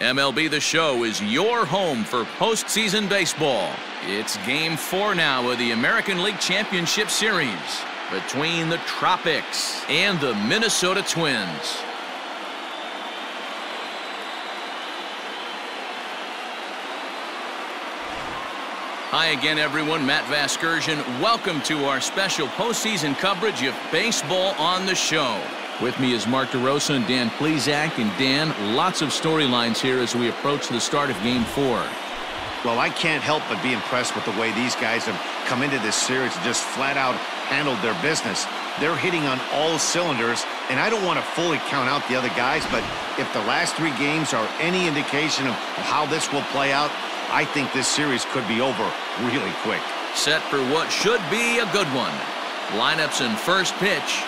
MLB The Show is your home for postseason baseball. It's Game 4 now of the American League Championship Series between the Tropics and the Minnesota Twins. Hi again, everyone. Matt Vasgersian. Welcome to our special postseason coverage of Baseball on the Show. With me is Mark DeRosa and Dan Plesac. And Dan, lots of storylines here as we approach the start of Game 4. Well, I can't help but be impressed with the way these guys have come into this series and just flat out handled their business. They're hitting on all cylinders, and I don't want to fully count out the other guys, but if the last 3 games are any indication of how this will play out, I think this series could be over really quick. Set for what should be a good one. Lineups and first pitch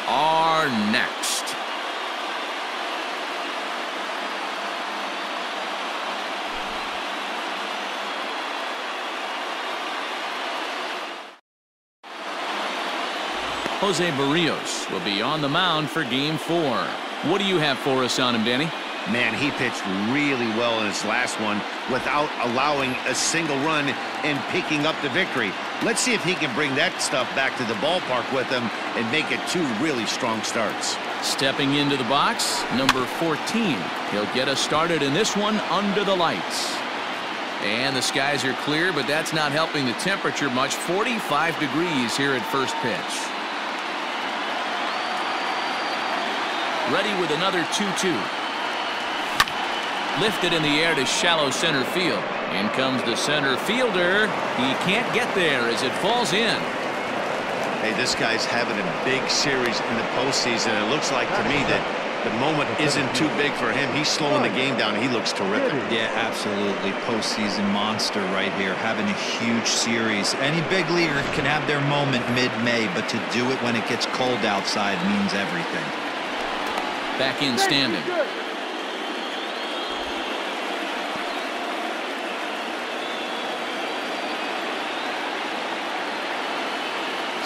are next. Jose Barrios will be on the mound for Game 4. What do you have for us on him, Danny? Man, he pitched really well in his last one without allowing a single run and picking up the victory. Let's see if he can bring that stuff back to the ballpark with him and make it 2 really strong starts. Stepping into the box, number 14. He'll get us started in this one under the lights. And the skies are clear, but that's not helping the temperature much. 45 degrees here at first pitch. Ready with another 2-2. Lifted in the air to shallow center field. In comes the center fielder. He can't get there as it falls in. Hey, this guy's having a big series in the postseason. It looks like to me that the moment isn't too big for him. He's slowing the game down. He looks terrific. Yeah, absolutely. Postseason monster right here. Having a huge series. Any big leaguer can have their moment mid-May, but to do it when it gets cold outside means everything. Back in standing.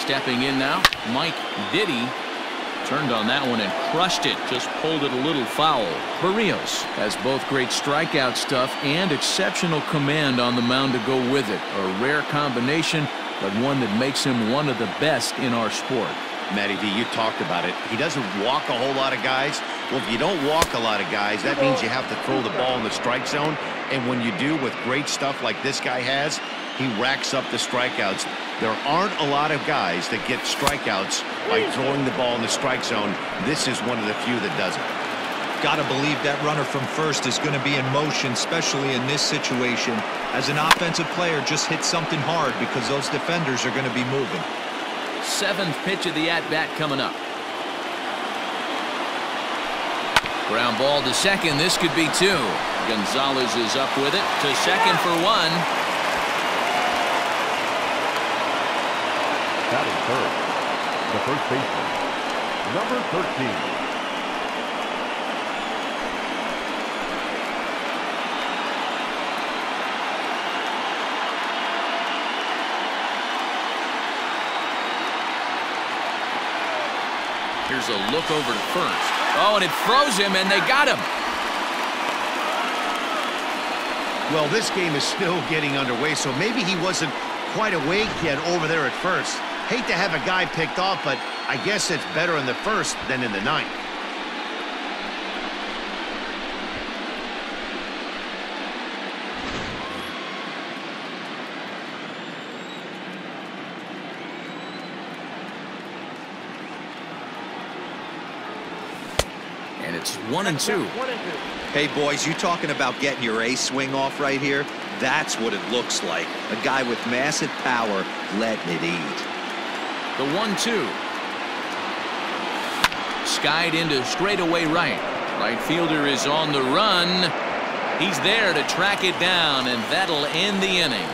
Stepping in now, Mike Diddy turned on that one and crushed it. Just pulled it a little foul. Barrios has both great strikeout stuff and exceptional command on the mound to go with it. A rare combination, but one that makes him one of the best in our sport. Matty V, you talked about it. He doesn't walk a whole lot of guys. Well, if you don't walk a lot of guys, that means you have to throw the ball in the strike zone. And when you do with great stuff like this guy has, he racks up the strikeouts. There aren't a lot of guys that get strikeouts by throwing the ball in the strike zone. This is one of the few that does it. Got to believe that runner from first is going to be in motion, especially in this situation. As an offensive player, just hit something hard because those defenders are going to be moving. 7th pitch of the at-bat coming up. Ground ball to second. This could be 2. Gonzalez is up with it to second for 1. Batting third, the first baseman, number 13. Here's a look over to first. Oh, and it froze him, and they got him. Well, this game is still getting underway, so maybe he wasn't quite awake yet over there at first. Hate to have a guy picked off, but I guess it's better in the first than in the 9th. And it's 1-2. Hey, boys, you talking about getting your A swing off right here? That's what it looks like. A guy with massive power letting it eat. The 1-2. Skied into straightaway right. Right fielder is on the run. He's there to track it down, and that'll end the inning.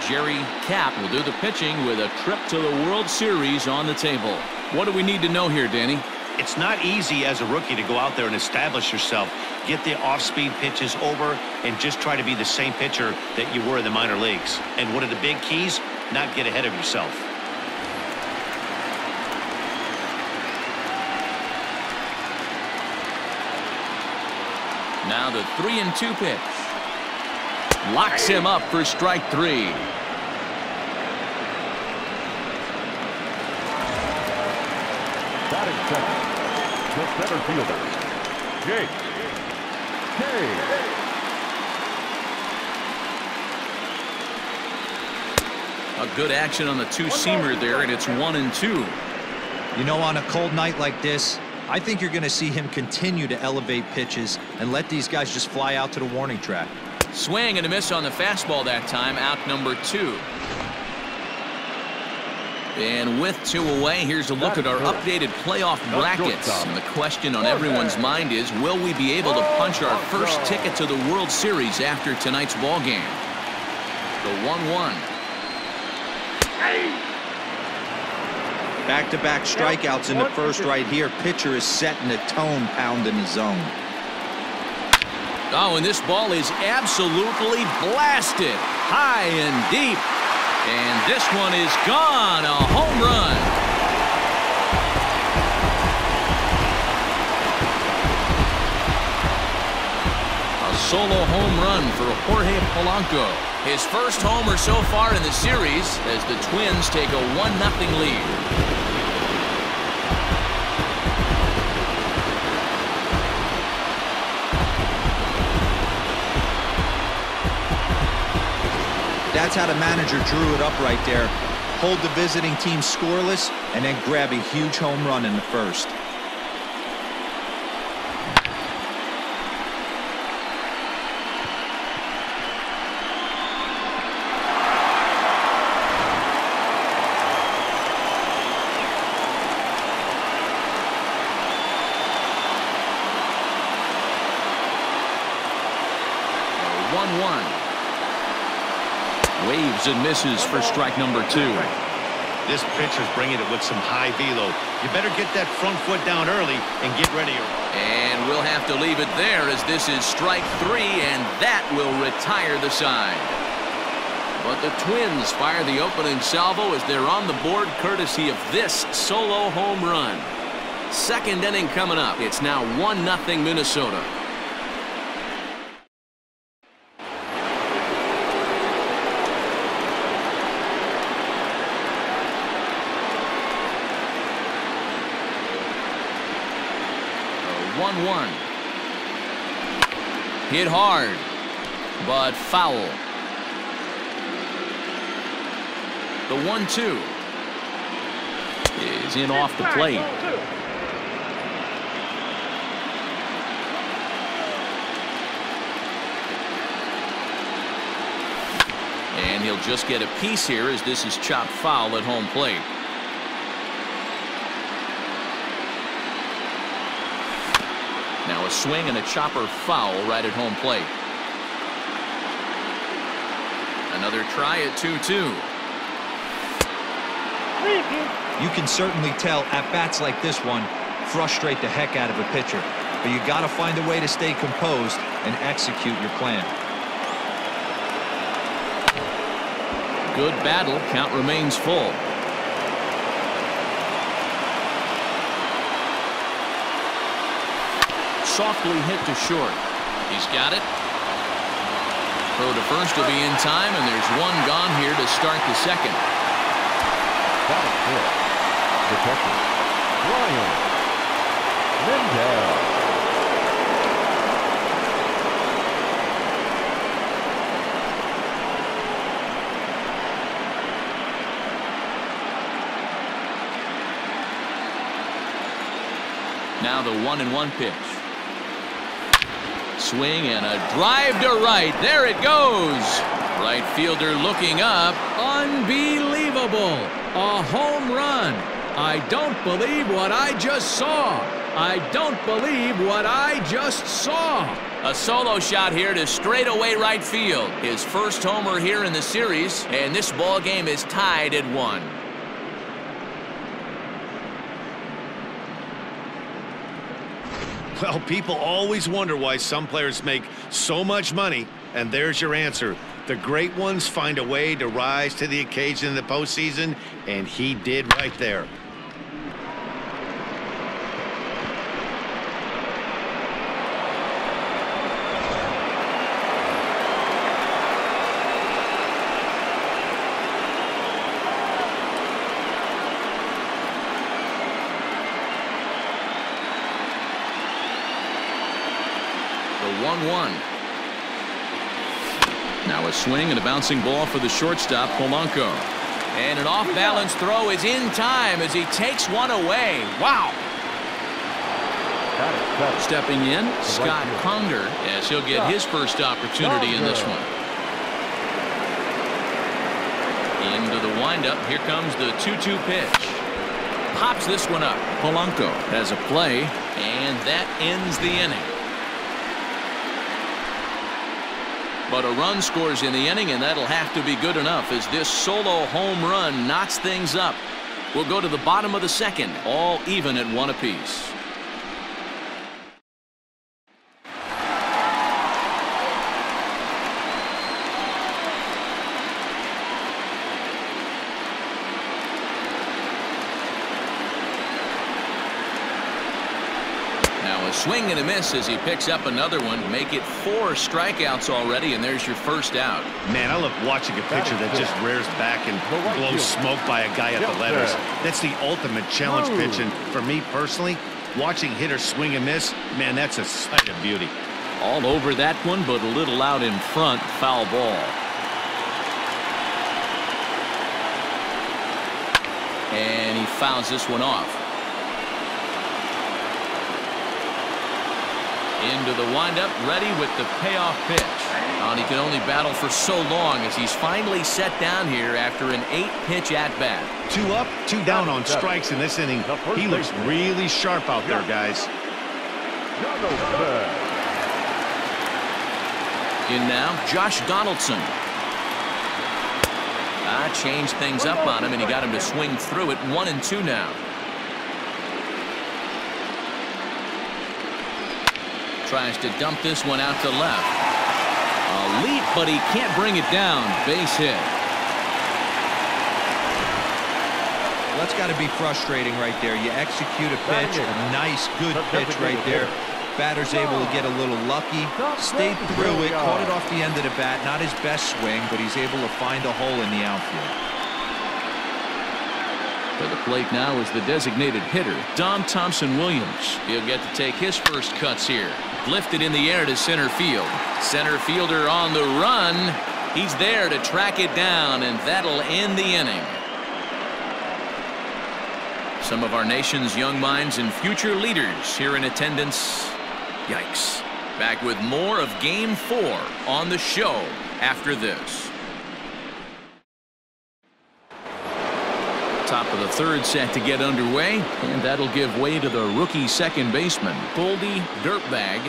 Jerry Cap will do the pitching with a trip to the World Series on the table. What do we need to know here, Danny? It's not easy as a rookie to go out there and establish yourself, get the off-speed pitches over, and just try to be the same pitcher that you were in the minor leagues. And one of the big keys, not get ahead of yourself. Now the 3-2 pitch. Locks him up for strike 3. Batting second, the center fielder, Jake K. A good action on the two-seamer there, and it's 1-2. You know, on a cold night like this, I think you're going to see him continue to elevate pitches and let these guys just fly out to the warning track. Swing and a miss on the fastball that time, out number 2. And with 2 away, here's a look at our updated playoff brackets. And the question on everyone's mind is, will we be able to punch our first ticket to the World Series after tonight's ball game? The 1-1. Back-to-back strikeouts in the first right here. Pitcher is setting the tone, pounding the zone. Oh, and this ball is absolutely blasted high and deep. And this one is gone, a home run. A solo home run for Jorge Polanco. His first homer so far in the series as the Twins take a 1-0 lead. That's how the manager drew it up right there. Hold the visiting team scoreless and then grab a huge home run in the first. Waves and misses for strike number 2. This pitcher's bringing it with some high velo. You better get that front foot down early and get ready. And we'll have to leave it there as this is strike 3, and that will retire the side. But the Twins fire the opening salvo as they're on the board courtesy of this solo home run. Second inning coming up. It's now 1-0 Minnesota. Hit hard, but foul. The 1-2 is in off the plate. And he'll just get a piece here as this is chopped foul at home plate. Now a swing and a chopper foul right at home plate. Another try at 2-2. You can certainly tell at bats like this one frustrate the heck out of a pitcher. But you got to find a way to stay composed and execute your plan. Good battle. Count remains full. Softly hit to short. He's got it. Throw to first will be in time, and there's one gone here to start the second. That is good. The catcher, Ryan Lindell. Now the 1-1 pitch. Swing and a drive to right. There it goes. Right fielder looking up. Unbelievable. A home run. I don't believe what I just saw. I don't believe what I just saw. A solo shot here to straightaway right field. His first homer here in the series, and this ball game is tied at 1. Well, people always wonder why some players make so much money, and there's your answer. The great ones find a way to rise to the occasion in the postseason, and he did right there. The 1-1. Now a swing and a bouncing ball for the shortstop, Polanco. And an off-balance throw is in time as he takes one away. Wow. Stepping in, Scott Conger, as he'll get his first opportunity in this one. Into the windup. Here comes the 2-2 pitch. Pops this one up. Polanco has a play, and that ends the inning. But a run scores in the inning, and that'll have to be good enough as this solo home run knocks things up. We'll go to the bottom of the second, all even at 1 apiece. A swing and a miss as he picks up another one. Make it 4 strikeouts already, and there's your first out. Man, I love watching a pitcher that just rears back and blows smoke by a guy at the letters. That's the ultimate challenge pitch, and for me personally, watching hitters swing and miss, man, that's a sight of beauty. All over that one, but a little out in front. Foul ball. And he fouls this one off. Into the windup, ready with the payoff pitch. And he can only battle for so long as he's finally set down here after an 8-pitch at-bat. 2 up, 2 down on strikes in this inning. He looks really sharp out there, guys. In now, Josh Donaldson. Changed things up on him, and he got him to swing through it. 1-2 now. Tries to dump this one out to left. A leap, but he can't bring it down. Base hit. Well, that's got to be frustrating right there. You execute a pitch, a nice, good pitch right there. Batter's able to get a little lucky, stayed through it, caught it off the end of the bat. Not his best swing, but he's able to find a hole in the outfield. To the plate now is the designated hitter, Dom Thompson-Williams. He'll get to take his first cuts here. Lifted in the air to center field. Center fielder on the run. He's there to track it down, and that'll end the inning. Some of our nation's young minds and future leaders here in attendance. Yikes. Back with more of Game 4 on the show after this. Top of the third set to get underway, and that'll give way to the rookie second baseman, Goldie Dirtbag.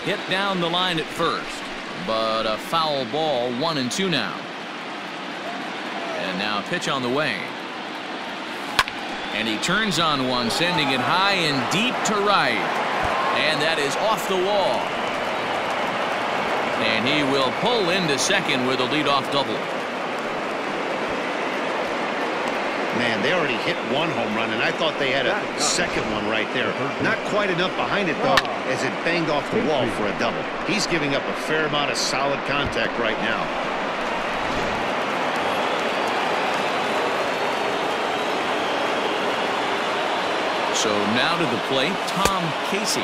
Hit down the line at first, but a foul ball. 1-2 now. And now pitch on the way. And he turns on one, sending it high and deep to right. And that is off the wall. And he will pull into second with a leadoff double. Man, they already hit 1 home run, and I thought they had a second one right there. Not quite enough behind it, though, as it banged off the wall for a double. He's giving up a fair amount of solid contact right now. So now to the plate, Tom Casey.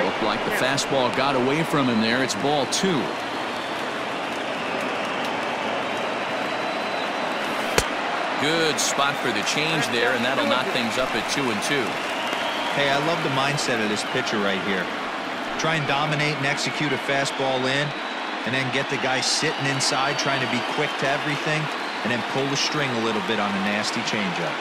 Looked like the fastball got away from him there. It's ball 2. Good spot for the change there, and that'll knock things up at 2-2. Hey, I love the mindset of this pitcher right here. Try and dominate and execute a fastball in, and then get the guy sitting inside trying to be quick to everything, and then pull the string a little bit on a nasty changeup.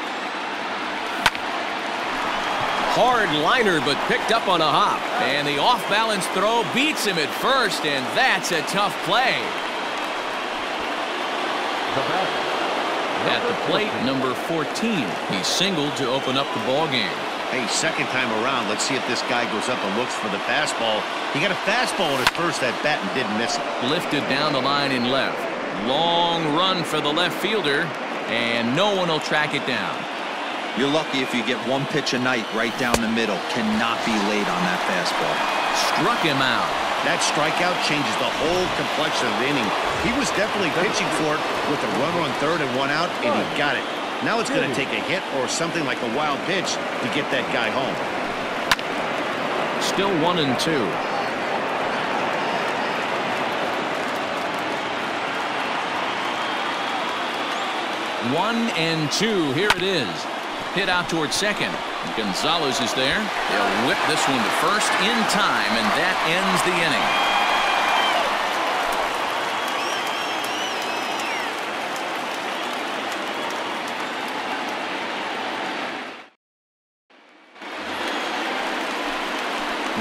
Hard liner, but picked up on a hop. And the off-balance throw beats him at first, and that's a tough play. At the plate, number 14. He singled to open up the ball game. Hey, second time around, let's see if this guy goes up and looks for the fastball. He got a fastball on his first at bat and didn't miss it. Lifted down the line in left. Long run for the left fielder, and no one will track it down. You're lucky if you get one pitch a night right down the middle. Cannot be late on that fastball. Struck him out. That strikeout changes the whole complexion of the inning. He was definitely pitching for it with a runner on third and one out, and he got it. Now it's going to take a hit or something like a wild pitch to get that guy home. Still 1-2. 1-2. Here it is. Hit out towards second. Gonzalez is there. They'll whip this one to first in time, and that ends the inning.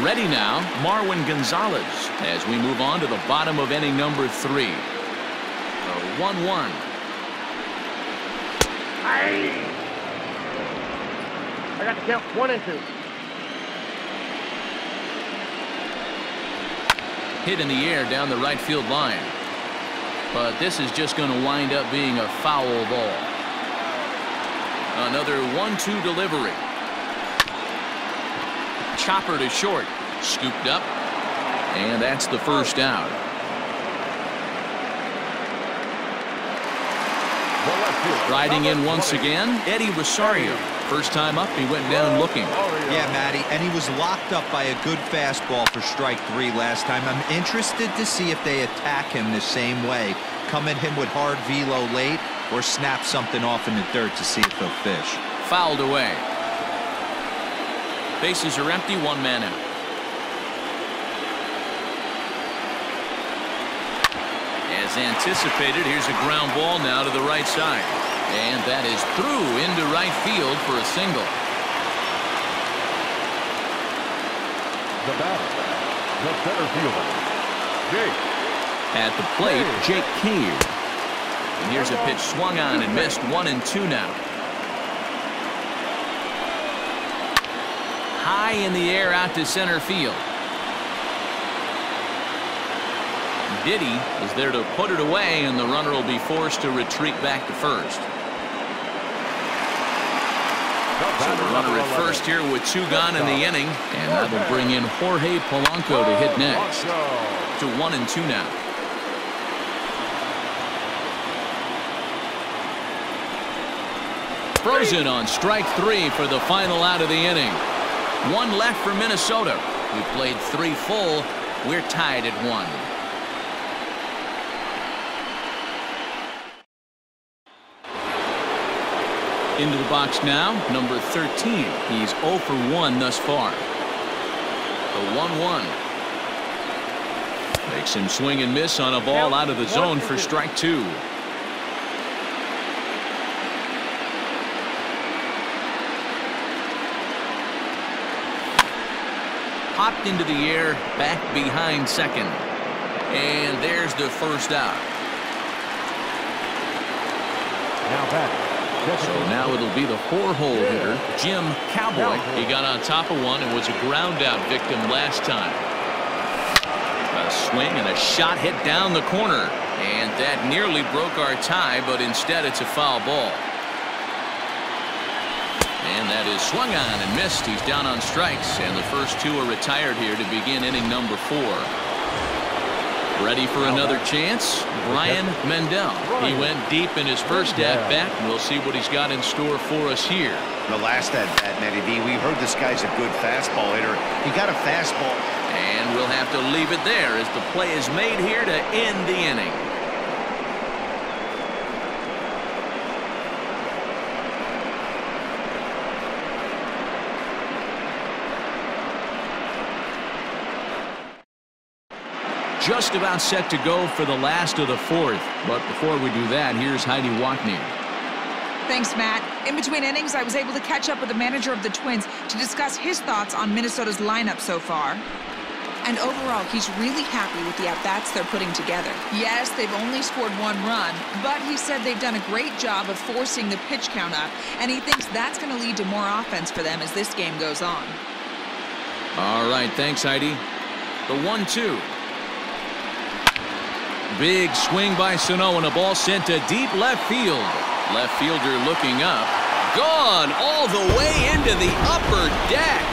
Ready now, Marwin Gonzalez, as we move on to the bottom of inning number 3. 1-1. I got to count 1-2. Hit in the air down the right field line. But this is just going to wind up being a foul ball. Another 1-2 delivery. Chopper to short. Scooped up. And that's the first out. Riding in once again, Eddie Rosario. First time up, he went down looking. Yeah, Matty, and he was locked up by a good fastball for strike 3 last time. I'm interested to see if they attack him the same way. Come at him with hard velo late or snap something off in the dirt to see if he'll fish. Fouled away. Bases are empty, 1 man out. As anticipated, here's a ground ball now to the right side. And that is through into right field for a single. The batter, the center fielder, Jake. At the plate, Jake Cave. And here's a pitch swung on and missed. 1-2 now. High in the air out to center field. Diddy is there to put it away, and the runner will be forced to retreat back to first. So the runner at first here with 2 gone in the inning, and that will bring in Jorge Polanco to hit next. To 1-2 now. Frozen on strike 3 for the final out of the inning. 1 left for Minnesota. We played 3 full. We're tied at 1. Into the box now, number 13. He's 0 for 1 thus far. The 1-1. Makes him swing and miss on a ball out of the zone for strike 2. Popped into the air, back behind second. And there's the first out. Now back. So now it'll be the 4-hole hitter, Jim Cowboy. He got on top of one and was a ground out victim last time. A swing and a shot hit down the corner. And that nearly broke our tie, but instead it's a foul ball. And that is swung on and missed. He's down on strikes, and the first 2 are retired here to begin inning number 4. Ready for another chance? Brian Mendel. He went deep in his first at-bat, and we'll see what he's got in store for us here. The last at-bat, Matty B, we heard this guy's a good fastball hitter. He got a fastball. And we'll have to leave it there as the play is made here to end the inning. Just about set to go for the last of the 4th. But before we do that, here's Heidi Watney. Thanks, Matt. In between innings, I was able to catch up with the manager of the Twins to discuss his thoughts on Minnesota's lineup so far. And overall, he's really happy with the at-bats they're putting together. Yes, they've only scored 1 run, but he said they've done a great job of forcing the pitch count up, and he thinks that's going to lead to more offense for them as this game goes on. All right, thanks, Heidi. The 1-2. Big swing by Sano, and a ball sent to deep left field. Left fielder looking up. Gone all the way into the upper deck.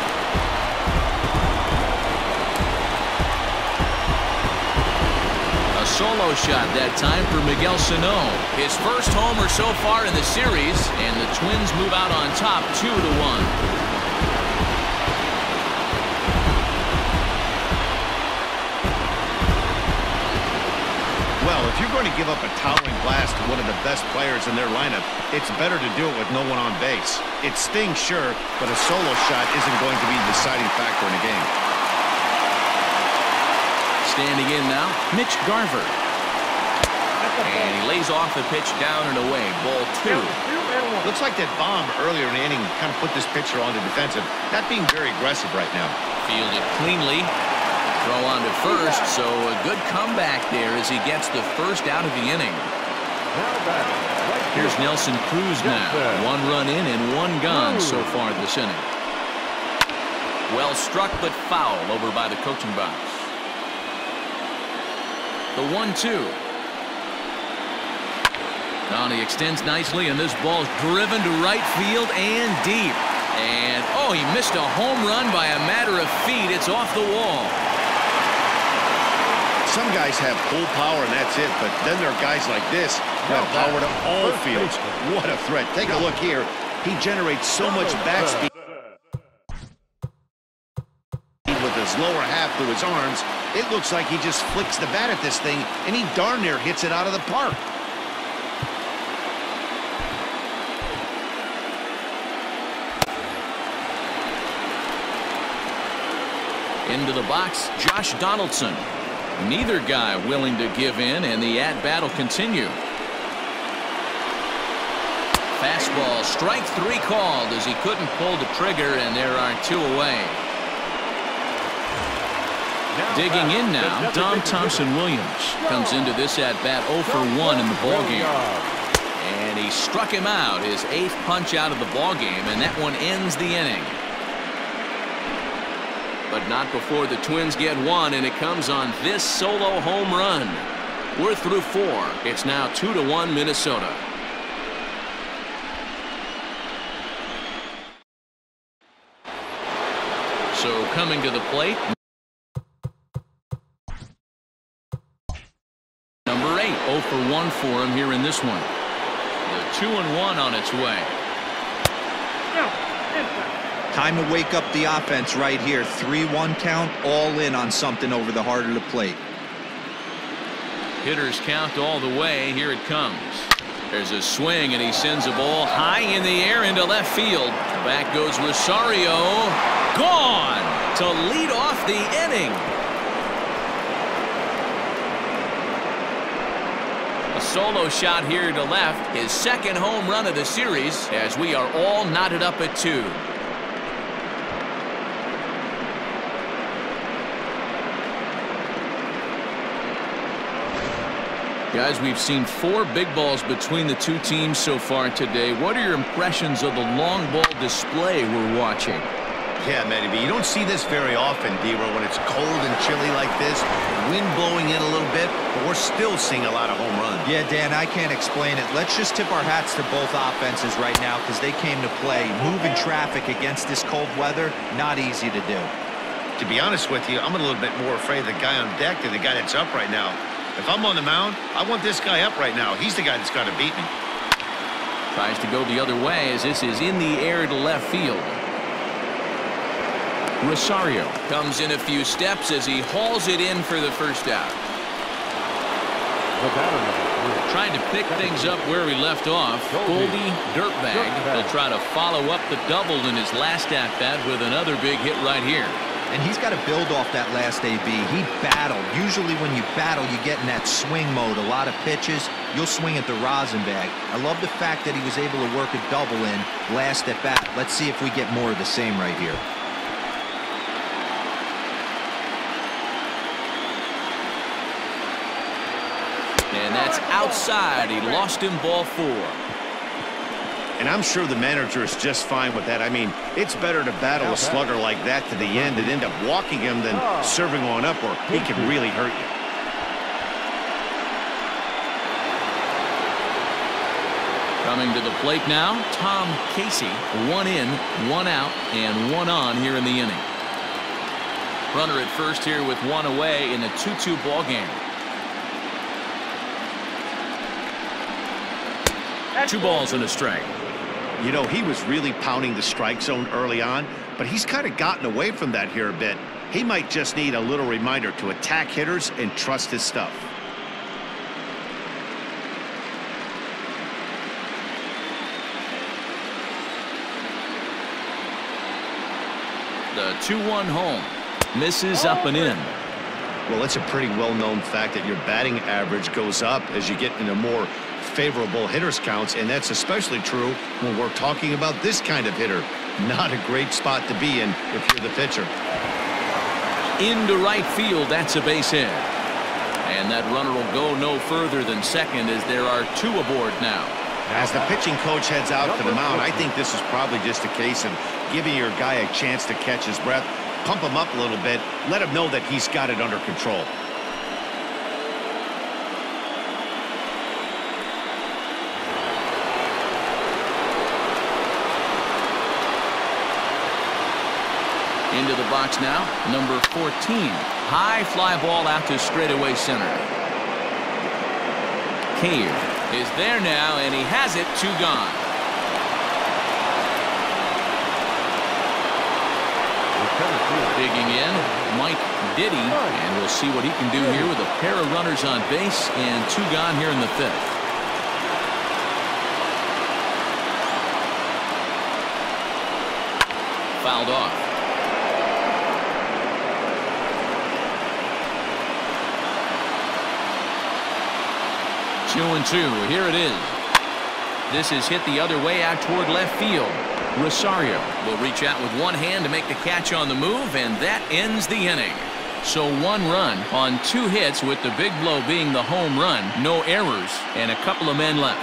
A solo shot that time for Miguel Sano. His first homer so far in the series, and the Twins move out on top 2-1. Well, if you're going to give up a towering blast to one of the best players in their lineup, it's better to do it with no one on base. It stings, sure, but a solo shot isn't going to be the deciding factor in a game. Standing in now, Mitch Garver. And he lays off the pitch down and away. Ball 2. Looks like that bomb earlier in the inning kind of put this pitcher on the defensive. Not being very aggressive right now. Fielded cleanly. Throw on to first, so a good comeback there as he gets the first out of the inning. Here's Nelson Cruz now. 1 run in and 1 gone so far this inning. Well struck but foul over by the coaching box. The 1-2. Now he extends nicely, and this ball's driven to right field and deep. And, oh, he missed a home run by a matter of feet. It's off the wall. Some guys have full power and that's it, but then there are guys like this who have power to all fields. What a threat. Take a look here. He generates so much bat speed with his lower half to his arms. It looks like he just flicks the bat at this thing, and he darn near hits it out of the park. Into the box, Josh Donaldson. Neither guy willing to give in, and the at-bat will continue. Fastball, strike 3 called as he couldn't pull the trigger, and there are 2 away. Digging in now, Dom Thompson-Williams comes into this at-bat 0 for 1 in the ballgame. And he struck him out, his 8th punch out of the ballgame, and that one ends the inning. But not before the Twins get 1, and it comes on this solo home run. We're through 4. It's now 2-1 Minnesota. So coming to the plate, number 8, 0 for 1 for him here in this one. The 2-1 on its way. Time to wake up the offense right here. 3-1 count, all in on something over the heart of the plate. Hitters count all the way. Here it comes. There's a swing, and he sends a ball high in the air into left field. Back goes Rosario. Gone to lead off the inning. A solo shot here to left. His 2nd home run of the series as we are all knotted up at 2. Guys, we've seen 4 big balls between the 2 teams so far today. What are your impressions of the long ball display we're watching? Yeah, Matty B, you don't see this very often, D-Ro, when it's cold and chilly like this. Wind blowing in a little bit, but we're still seeing a lot of home runs. Yeah, Dan, I can't explain it. Let's just tip our hats to both offenses right now because they came to play. Moving traffic against this cold weather, not easy to do. To be honest with you, I'm a little bit more afraid of the guy on deck than the guy that's up right now. If I'm on the mound, I want this guy up right now. He's the guy that's got to beat me. Tries to go the other way as this is in the air to left field. Rosario comes in a few steps as he hauls it in for the first out. Trying to pick things up where we left off. Goldie Dirtbag will try to follow up the double in his last at-bat with another big hit right here. And he's got to build off that last AB. He battled. Usually when you battle, you get in that swing mode. A lot of pitches, you'll swing at the rosin bag. I love the fact that he was able to work a double in last at bat. Let's see if we get more of the same right here. And that's outside. He lost him ball 4. And I'm sure the manager is just fine with that. I mean, it's better to battle a slugger like that to the end and end up walking him than serving on up, or he can really hurt you. Coming to the plate now, Tom Casey. 1 in, 1 out, and 1 on here in the inning. Runner at first here with 1 away in a 2-2 ball game. 2 balls and a strike. You know, he was really pounding the strike zone early on, but he's kind of gotten away from that here a bit. He might just need a little reminder to attack hitters and trust his stuff. The 2-1 home. Misses up and in. Well, it's a pretty well-known fact that your batting average goes up as you get into more favorable hitters counts, and that's especially true when we're talking about this kind of hitter. Not a great spot to be in if you're the pitcher. Into right field, that's a base hit. And that runner will go no further than second as there are 2 aboard now. As the pitching coach heads out to the mound, I think this is probably just a case of giving your guy a chance to catch his breath, pump him up a little bit, let him know that he's got it under control. Into the box now, number 14. High fly ball out to straightaway center. Cave is there now, and he has it. 2 gone. Digging in, Mike Diddy, and we'll see what he can do here with a pair of runners on base and 2 gone here in the 5th. Fouled off. 2-2. Here it is. This is hit the other way out toward left field. Rosario will reach out with one hand to make the catch on the move, and that ends the inning. So 1 run on 2 hits, with the big blow being the home run. No errors and a couple of men left.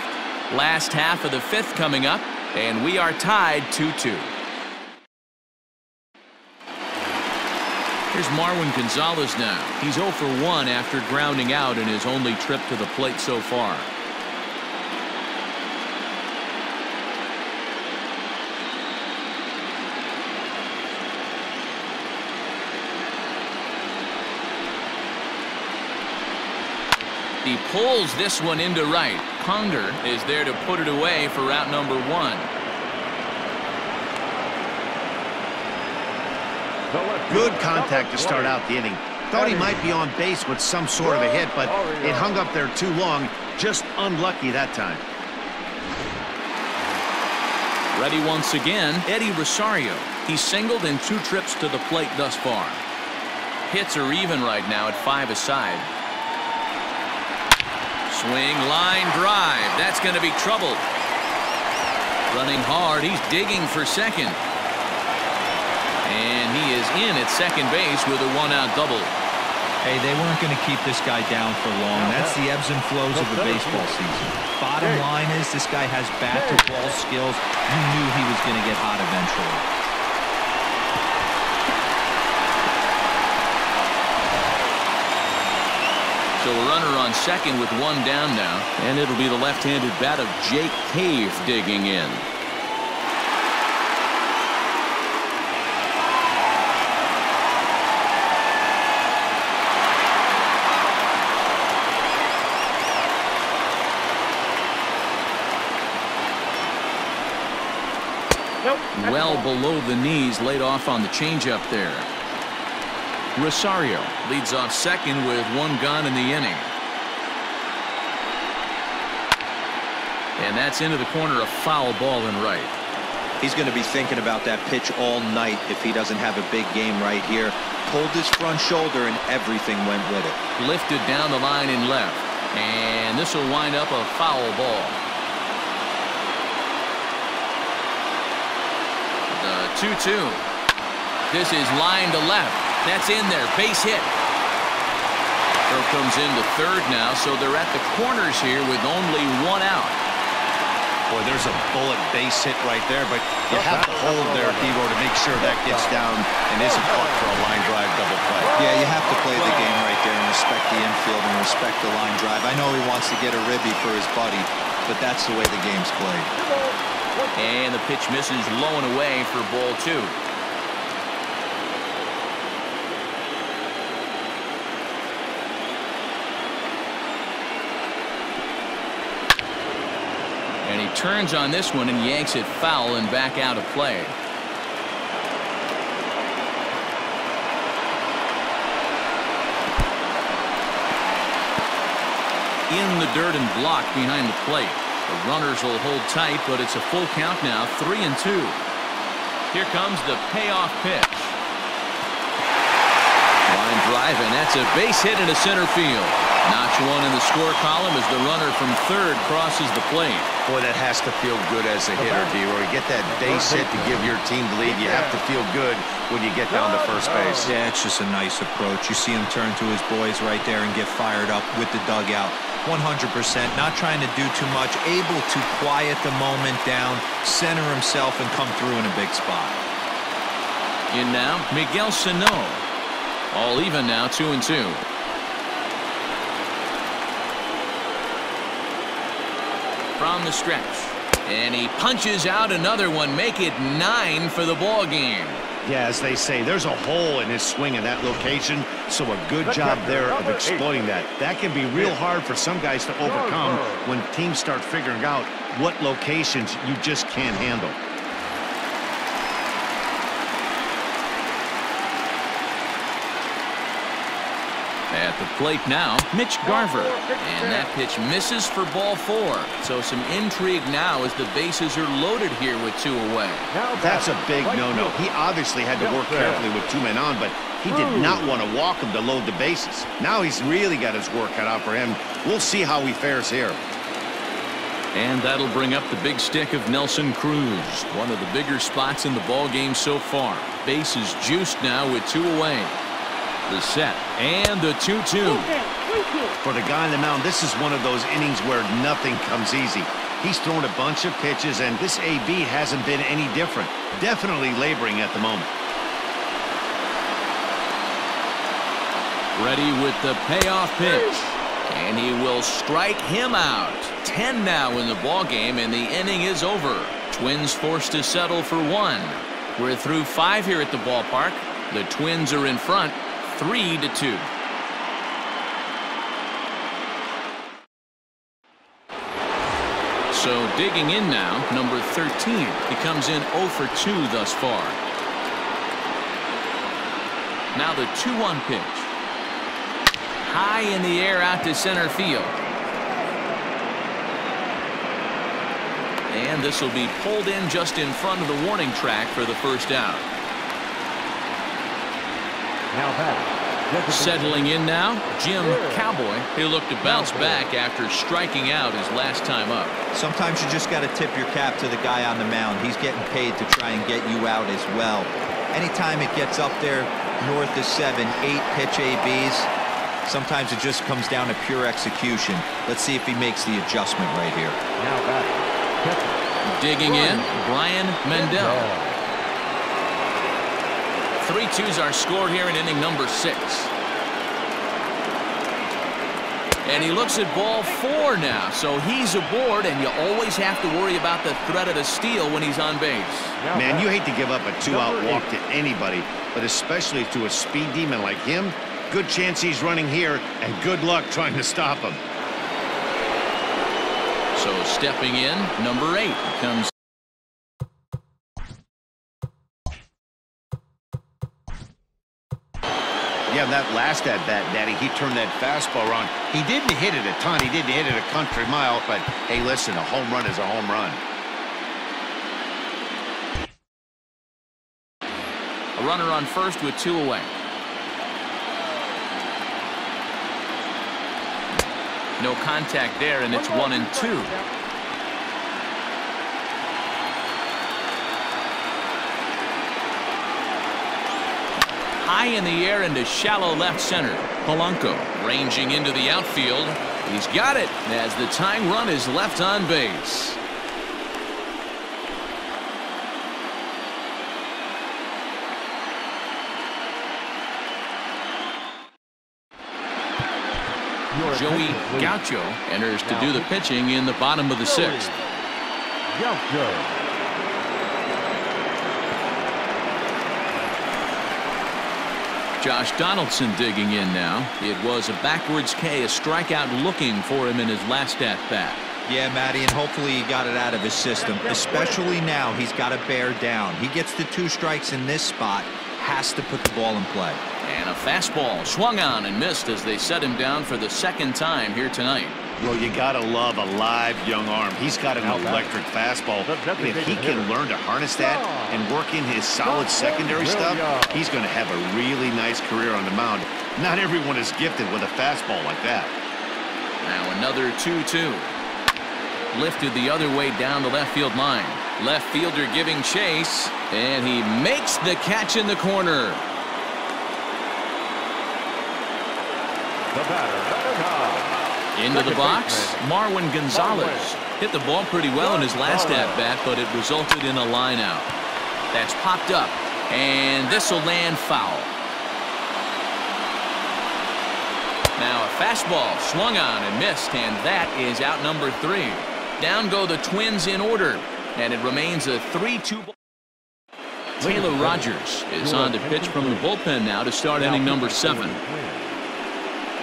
Last half of the 5th coming up, and we are tied 2-2. Here's Marwin Gonzalez now. He's 0 for 1 after grounding out in his only trip to the plate so far. He pulls this one into right. Conger is there to put it away for out number 1. Good contact to start out the inning. Thought he might be on base with some sort of a hit, but it hung up there too long. Just unlucky that time. Ready once again, Eddie Rosario. He's singled in 2 trips to the plate thus far. Hits are even right now at 5 aside. Swing, line drive. That's going to be trouble. Running hard. He's digging for second. And he is in at second base with a 1-out double. Hey, they weren't going to keep this guy down for long. That's the ebbs and flows of the baseball season. Bottom line is this guy has bat-to-ball skills. You knew he was going to get hot eventually. So a runner on second with 1 down now, and it'll be the left-handed bat of Jake Cave digging in. Well below the knees, laid off on the changeup there. Rosario leads off second with 1 gone in the inning. And that's into the corner, a foul ball in right. He's going to be thinking about that pitch all night if he doesn't have a big game right here. Pulled his front shoulder and everything went with it. Lifted down the line in left. And this will wind up a foul ball. The 2-2. This is line to left. That's in there. Base hit. Throw comes into third now, so they're at the corners here with only one out. Boy, there's a bullet base hit right there, but you have to hold there, Devo, to make sure that gets down and isn't caught for a line drive double play. Yeah, you have to play the game right there and respect the infield and respect the line drive. I know he wants to get a ribby for his buddy, but that's the way the game's played. And the pitch misses low and away for ball 2. And he turns on this one and yanks it foul and back out of play. In the dirt and blocked behind the plate. The runners will hold tight, but it's a full count now, 3-2. Here comes the payoff pitch. Line drive, and that's a base hit into center field. Notch one in the score column as the runner from third crosses the plate. Boy, that has to feel good as a hitter, D-Roy. You get that base hit to give your team the lead. You have to feel good when you get down to first base. Yeah, it's just a nice approach. You see him turn to his boys right there and get fired up with the dugout. 100%, not trying to do too much, able to quiet the moment down, center himself, and come through in a big spot. In now, Miguel Sano. All even now, 2-2. From the stretch, and he punches out another one, make it 9 for the ball game. Yeah, as they say, there's a hole in his swing in that location, so a good job there of exploiting that. That can be real hard for some guys to overcome when teams start figuring out what locations you just can't handle. At the plate now, Mitch Garver. And that pitch misses for ball 4. So some intrigue now as the bases are loaded here with 2 away. That's a big no-no. He obviously had to work carefully with 2 men on, but he did not want to walk him to load the bases. Now he's really got his work cut out for him. We'll see how he fares here. And that'll bring up the big stick of Nelson Cruz. One of the bigger spots in the ball game so far. Bases juiced now with 2 away. The set and the 2-2. For the guy on the mound, this is one of those innings where nothing comes easy. He's thrown a bunch of pitches, and this AB hasn't been any different. Definitely laboring at the moment. Ready with the payoff pitch. And he will strike him out. 10 now in the ball game, and the inning is over. Twins forced to settle for 1. We're through 5 here at the ballpark. The Twins are in front, 3-2. So digging in now, number 13. He comes in 0 for 2 thus far. Now the 2-1 pitch. High in the air out to center field. And this will be pulled in just in front of the warning track for the first out. Settling in now, Jim Cowboy. He'll look to bounce back after striking out his last time up. Sometimes you just got to tip your cap to the guy on the mound. He's getting paid to try and get you out as well. Anytime it gets up there north of 7, 8 pitch ABs, sometimes it just comes down to pure execution. Let's see if he makes the adjustment right here. Digging in, Brian Mendel. 3-2s are scored here in inning number 6. And he looks at ball 4 now, so he's aboard, and you always have to worry about the threat of a steal when he's on base. Man, you hate to give up a 2-out walk to anybody, but especially to a speed demon like him. Good chance he's running here, and good luck trying to stop him. So stepping in, number 8 comes. Yeah, that last at-bat, Daddy, he turned that fastball around. He didn't hit it a ton. He didn't hit it a country mile, but hey, listen, a home run is a home run. A runner on first with 2 away. No contact there, and it's 1-2. high in the air into shallow left center. Polanco ranging into the outfield. He's got it as the tying run is left on base. Joey Gaucho enters to do the pitching in the bottom of the sixth. Josh Donaldson digging in now. It was a backwards K, a strikeout looking for him in his last at bat. Yeah, Matty, and hopefully he got it out of his system, especially now he's got to bear down. He gets the 2 strikes in this spot, has to put the ball in play. And a fastball swung on and missed as they set him down for the second time here tonight. Well, you got to love a live young arm. He's got an electric fastball. And if he can learn to harness that and work in his solid secondary stuff, he's going to have a really nice career on the mound. Not everyone is gifted with a fastball like that. Now another 2-2. Lifted the other way down the left field line. Left fielder giving chase, and he makes the catch in the corner. Into the box, Marwin Gonzalez hit the ball pretty well in his last at-bat, but it resulted in a line out. That's popped up, and this will land foul. Now a fastball swung on and missed, and that is out number 3. Down go the Twins in order, and it remains a 3-2 ball. Taylor Rogers is on to pitch from the bullpen now to start inning number 7.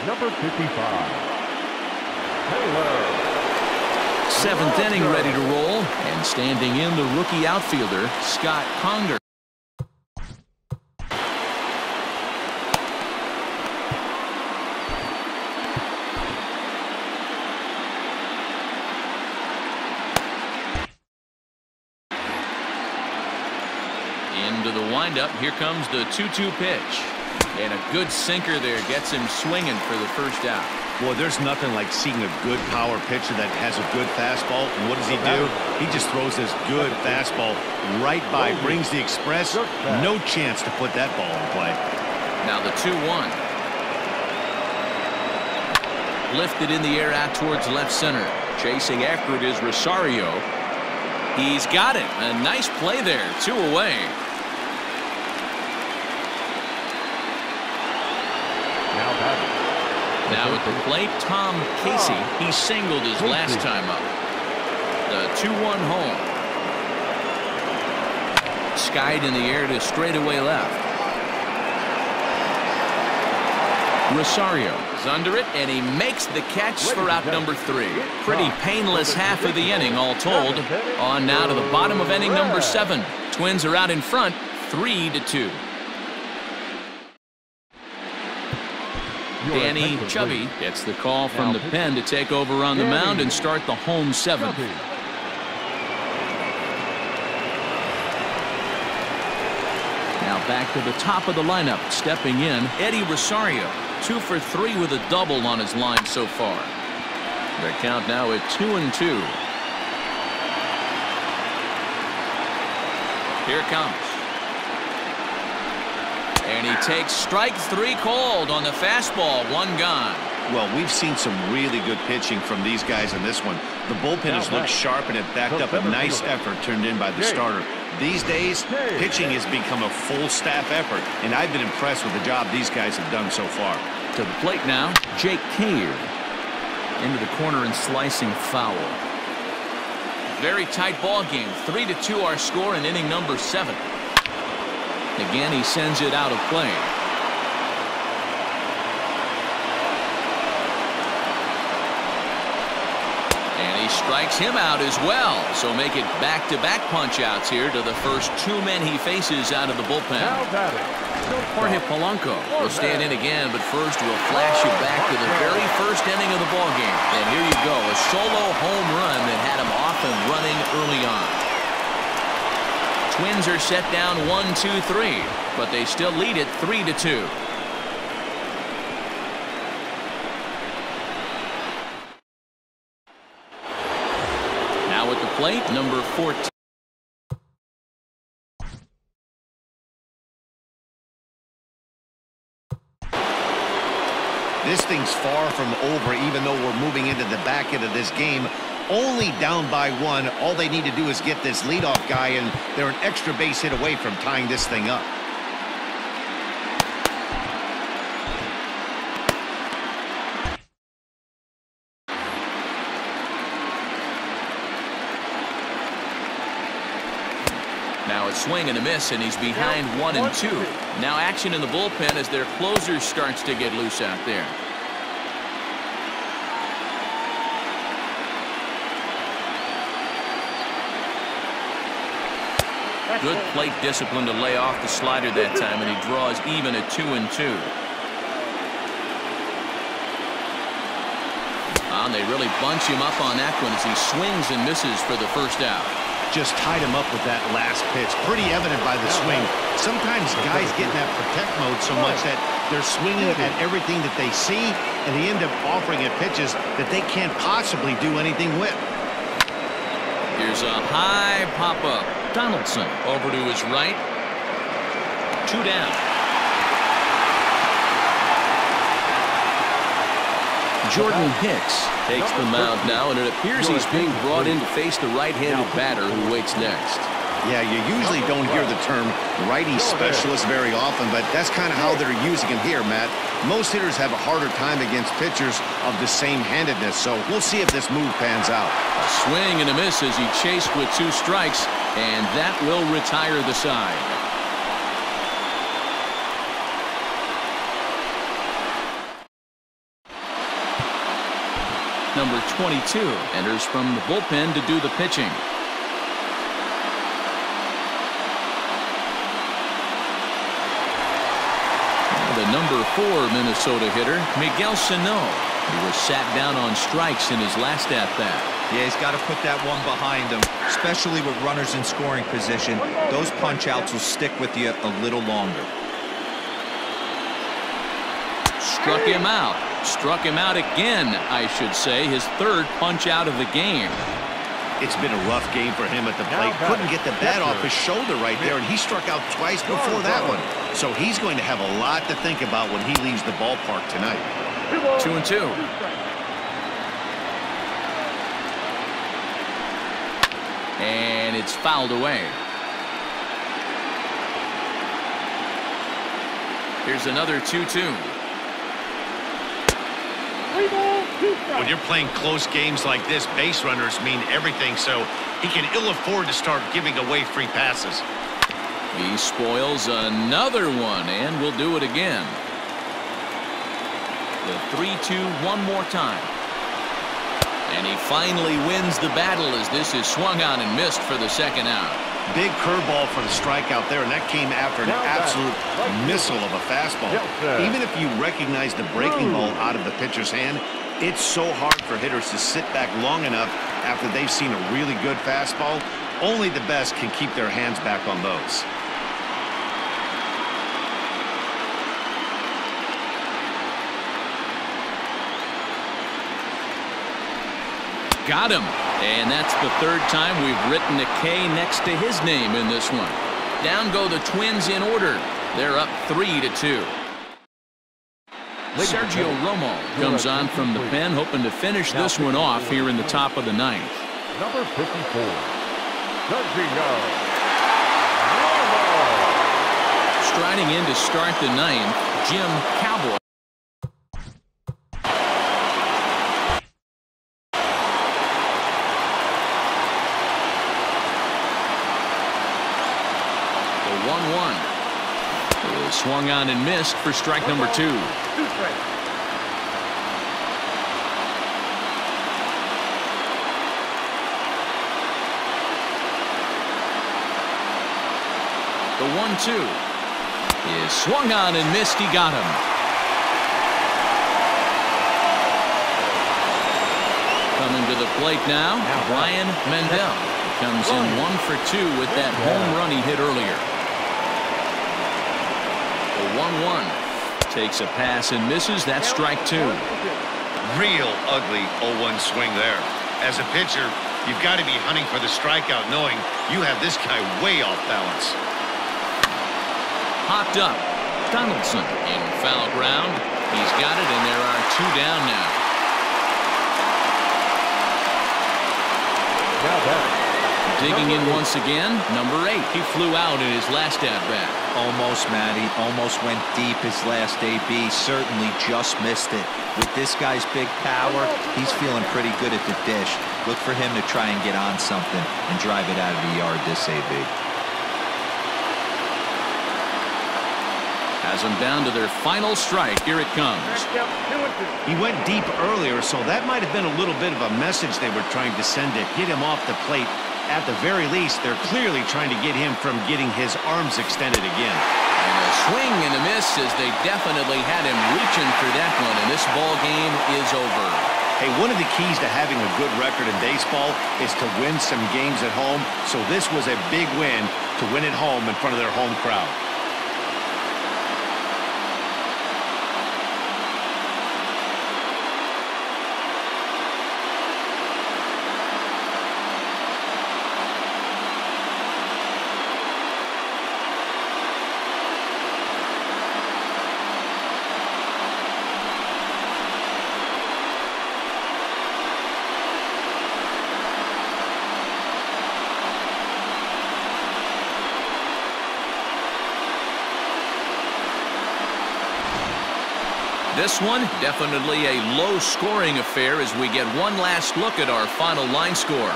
Number 55. 7th inning ready to roll, and standing in the rookie outfielder Scott Conger. Into the windup. Here comes the 2-2 pitch. And a good sinker there gets him swinging for the first out. Well, there's nothing like seeing a good power pitcher that has a good fastball. And what does he do? He just throws this good fastball right by, brings the express. No chance to put that ball in play. Now the 2-1. Lifted in the air out towards left center. Chasing after it is Rosario. He's got it. A nice play there. 2 away. Now at the plate, Tom Casey. He singled his last time up. The 2-1 home. Skied in the air to straightaway left. Rosario is under it, and he makes the catch for out number 3. Pretty painless half of the inning, all told. On now to the bottom of inning number 7. Twins are out in front, 3-2. Danny Chubby gets the call from the pen to take over on the mound and start the home 7th. Now back to the top of the lineup, stepping in, Eddie Rosario, 2 for 3 with a double on his line so far. Their count now at 2-2. Here it comes. And he takes strike 3 called on the fastball. 1 gone. Well, we've seen some really good pitching from these guys in this one. The bullpen has looked sharp and it backed up a nice effort turned in by the starter. These days, pitching has become a full staff effort, and I've been impressed with the job these guys have done so far. To the plate now, Jake Cave. Into the corner and slicing foul. Very tight ball game. 3-2 our score in inning number 7. Again, he sends it out of play. And he strikes him out as well. So make it back-to-back punch-outs here to the first 2 men he faces out of the bullpen. Jorge Polanco will stand in again, but first we'll flash you back to the very first inning of the ballgame. And here you go, a solo home run that had him off and running early on. Twins are set down 1-2-3, but they still lead it 3-2. Now at the plate, number 14. This thing's far from over, even though we're moving into the back end of this game. Only down by 1. All they need to do is get this leadoff guy, and they're an extra base hit away from tying this thing up. Now a swing and a miss, and he's behind 1-2. Now action in the bullpen as their closer starts to get loose out there. Good plate discipline to lay off the slider that time, and he draws even at 2-2. And they really bunch him up on that one as he swings and misses for the first out. Just tied him up with that last pitch. Pretty evident by the swing. Sometimes guys get in that protect mode so much that they're swinging at everything that they see, and they end up offering at pitches that they can't possibly do anything with. Here's a high pop-up. Donaldson over to his right. 2 down. Jordan Hicks takes the mound now, and it appears he's being brought in to face the right-handed batter who waits next. Yeah, you usually don't hear the term righty specialist very often, but that's kind of how they're using him here, Matt. Most hitters have a harder time against pitchers of the same handedness, so we'll see if this move pans out. A swing and a miss as he chased with 2 strikes, and that will retire the side. Number 22 enters from the bullpen to do the pitching. The number 4 Minnesota hitter, Miguel Sano, who was sat down on strikes in his last at-bat. Yeah, he's got to put that one behind him, especially with runners in scoring position. Those punch-outs will stick with you a little longer. Struck him out. Struck him out again, I should say. His 3rd punch-out of the game. It's been a rough game for him at the plate. Couldn't get the bat off his shoulder right there, and he struck out twice before that one. So he's going to have a lot to think about when he leaves the ballpark tonight. 2-2. And it's fouled away. Here's another 2-2. When you're playing close games like this, base runners mean everything, so he can ill afford to start giving away free passes. He spoils another one, and will do it again. The 3-2 one more time. And he finally wins the battle as this is swung on and missed for the 2nd out. Big curveball for the strikeout there, and that came after an absolute missile of a fastball. Even if you recognize the breaking ball out of the pitcher's hand, it's so hard for hitters to sit back long enough after they've seen a really good fastball. Only the best can keep their hands back on those. Got him. And that's the 3rd time we've written a K next to his name in this one. Down go the Twins in order. They're up 3-2. Sergio Romo comes on from the pen, hoping to finish this one off here in the top of the 9th. Number 54, Sergio Romo. Striding in to start the 9th, Jim Cowboy. Swung on and missed for strike number 2. The 1-2 is swung on and missed. He got him. Coming to the plate now, Brian Mendel comes in 1 for 2 with that home run he hit earlier. 1-1 takes a pass and misses. That's strike 2. Real ugly 0-1 swing there. As a pitcher, you've got to be hunting for the strikeout, knowing you have this guy way off balance. Popped up. Donaldson in foul ground. He's got it, and there are 2 down now. Now batting. Digging in once again, number 8. He flew out in his last at-bat. Almost, Matty. Almost went deep his last AB. Certainly just missed it. With this guy's big power, he's feeling pretty good at the dish. Look for him to try and get on something and drive it out of the yard this AB. Has them down to their final strike. Here it comes. He went deep earlier, so that might have been a little bit of a message they were trying to send to get him off the plate. At the very least, they're clearly trying to get him from getting his arms extended again. And a swing and a miss as they definitely had him reaching for that one, and this ball game is over. Hey, one of the keys to having a good record in baseball is to win some games at home, so this was a big win to win at home in front of their home crowd. This one, definitely a low-scoring affair as we get one last look at our final line score.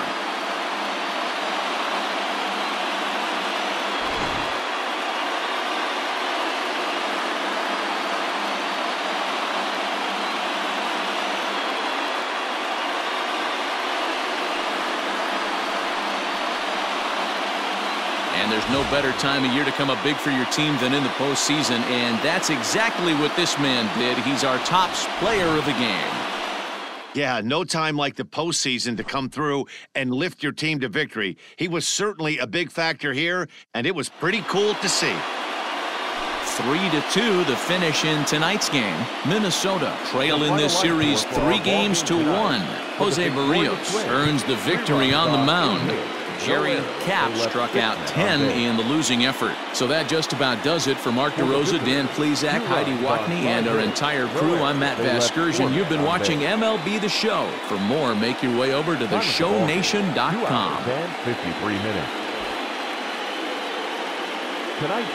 And there's no better time of year to come up big for your team than in the postseason, and that's exactly what this man did. He's our top player of the game. Yeah, no time like the postseason to come through and lift your team to victory. He was certainly a big factor here, and it was pretty cool to see. 3-2 the finish in tonight's game. Minnesota trail in this series 3-1. Jose Barrios earns the victory on the mound. Jerry Kapp struck out 10 in the losing effort. So that just about does it for Mark DeRosa, Dan Plesac, Heidi Watney, and our entire crew. I'm Matt Vasgersian. You've been watching MLB The Show. For more, make your way over to theshownation.com. 53 minutes. Tonight's